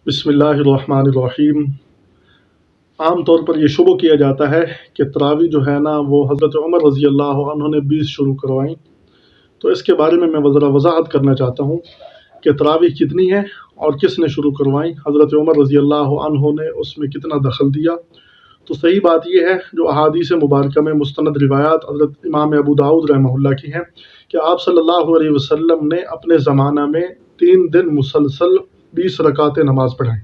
بسم اللہ الرحمن الرحیم۔ عام طور پر یہ شبہ کیا جاتا ہے کہ تراویح جو ہے نا وہ حضرت عمر رضی اللہ عنہ نے 20 شروع کروائیں، تو اس کے بارے میں ذرا وضاحت کرنا چاہتا ہوں کہ تراویح کتنی ہے اور کس نے شروع کروائیں، حضرت عمر رضی اللہ عنہ نے اس میں کتنا دخل دیا۔ تو صحیح بات یہ ہے جو احادیث مبارکہ میں مستند روایات حضرت امام ابو داؤد رحمہ اللہ کی ہیں کہ آپ صلی اللہ علیہ وسلم نے اپنے زمانہ میں 3 دن مسلسل 20 رکعتیں نماز پڑھائیں۔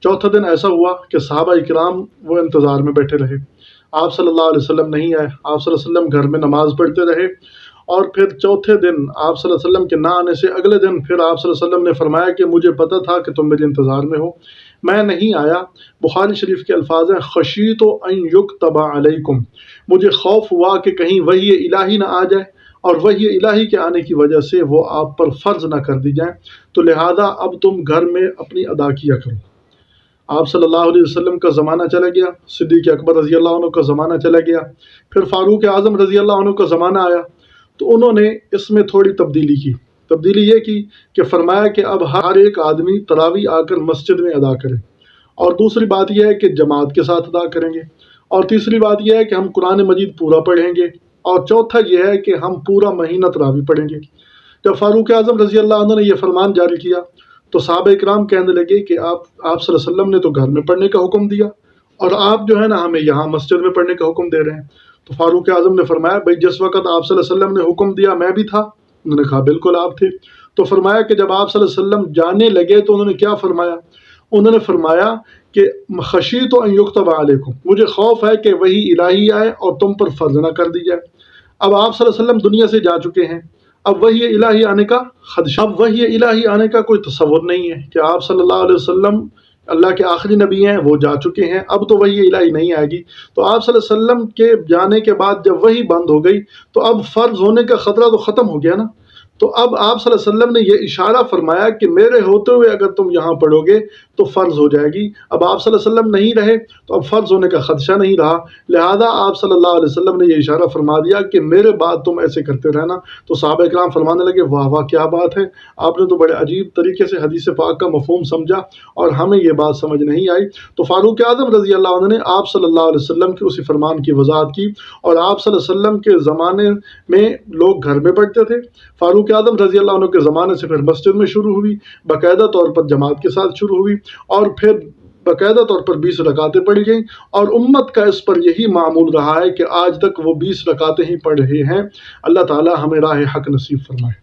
چوتھا دن ایسا ہوا کہ صحابہ اکرام وہ انتظار میں بیٹھے رہے، آپ صلی اللہ علیہ وسلم نہیں آئے، آپ صلی اللہ علیہ وسلم گھر میں نماز پڑھتے رہے، اور پھر چوتھے دن آپ صلی اللہ علیہ وسلم کے نہ آنے سے اگلے دن پھر آپ صلی اللہ علیہ وسلم نے فرمایا کہ مجھے پتہ تھا کہ تم میرے انتظار میں ہو، میں نہیں آیا۔ بخاری شریف کے الفاظ ہیں خشیت ان یکتب علیکم، مجھے خوف ہوا کہ کہیں وحی الہی نہ آ جائے اور وحی الہی کے آنے کی وجہ سے وہ آپ پر فرض نہ کر دی جائیں، تو لہذا اب تم گھر میں اپنی ادا کیا کرو۔ آپ صلی اللہ علیہ وسلم کا زمانہ چلا گیا، صدیق اکبر رضی اللہ عنہ کا زمانہ چلا گیا، پھر فاروق اعظم رضی اللہ عنہ کا زمانہ آیا، تو انہوں نے اس میں تھوڑی تبدیلی کی۔ تبدیلی یہ کی کہ فرمایا کہ اب ہر ایک آدمی تراویح آ کر مسجد میں ادا کرے، اور دوسری بات یہ ہے کہ جماعت کے ساتھ ادا کریں گے، اور تیسری بات یہ ہے کہ ہم قرآن مجید پورا پڑھیں گے، اور چوتھا یہ ہے کہ ہم پورا مہینہ تراویح پڑھیں گے۔ جب فاروق اعظم رضی اللہ عنہ نے یہ فرمان جاری کیا تو صحابہ اکرام کہنے لگے کہ آپ صلی اللہ علیہ وسلم نے تو گھر میں پڑھنے کا حکم دیا اور آپ جو ہے نا ہمیں یہاں مسجد میں پڑھنے کا حکم دے رہے ہیں۔ تو فاروق اعظم نے فرمایا بھائی جس وقت آپ صلی اللہ علیہ وسلم نے حکم دیا میں بھی تھا؟ انہوں نے کہا بالکل آپ تھے۔ تو فرمایا کہ جب آپ صلی اللہ علیہ وسلم جانے لگے تو انہوں نے کیا فرمایا؟ انہوں نے فرمایا کہ خشیت ان یکتب علیکم، مجھے خوف ہے کہ وہی الہی آئے اور تم پر فرض نہ کر دی جائے۔ اب آپ صلی اللہ علیہ وسلم دنیا سے جا چکے ہیں، اب وحی الہی آنے کا خدشہ، اب وحی الہی آنے کا کوئی تصور نہیں ہے کہ آپ صلی اللہ علیہ وسلم اللہ کے آخری نبی ہیں، وہ جا چکے ہیں، اب تو وحی الہی نہیں آئے گی۔ تو آپ صلی اللہ علیہ وسلم کے جانے کے بعد جب وحی بند ہو گئی تو اب فرض ہونے کا خطرہ تو ختم ہو گیا نا۔ تو اب آپ صلی اللہ علیہ وسلم نے یہ اشارہ فرمایا کہ میرے ہوتے ہوئے اگر تم یہاں پڑھو گے تو فرض ہو جائے گی۔ اب آپ صلی اللہ علیہ وسلم نہیں رہے تو اب فرض ہونے کا خدشہ نہیں رہا، لہذا آپ صلی اللہ علیہ وسلم نے یہ اشارہ فرما دیا کہ میرے بعد تم ایسے کرتے رہنا۔ تو صحابہ اکرام فرمانے لگے واہ واہ کیا بات ہے، آپ نے تو بڑے عجیب طریقے سے حدیث پاک کا مفہوم سمجھا اور ہمیں یہ بات سمجھ نہیں آئی۔ تو فاروق اعظم رضی اللہ عنہ نے آپ صلی اللہ علیہ وسلم کے اسی فرمان کی وضاحت کی، اور آپ صلی اللہ علیہ وسلم کے زمانے میں لوگ گھر میں پڑھتے تھے، فاروق اعظم رضی اللہ عنہ کے زمانے سے پھر مسجد میں شروع ہوئی، باقاعدہ طور پر جماعت کے ساتھ شروع ہوئی، اور پھر باقاعدہ طور پر 20 رکعتیں پڑھی گئیں، اور امت کا اس پر یہی معمول رہا ہے کہ آج تک وہ 20 رکعتیں ہی پڑھ رہے ہیں۔ اللہ تعالی ہمیں راہ حق نصیب فرمائے۔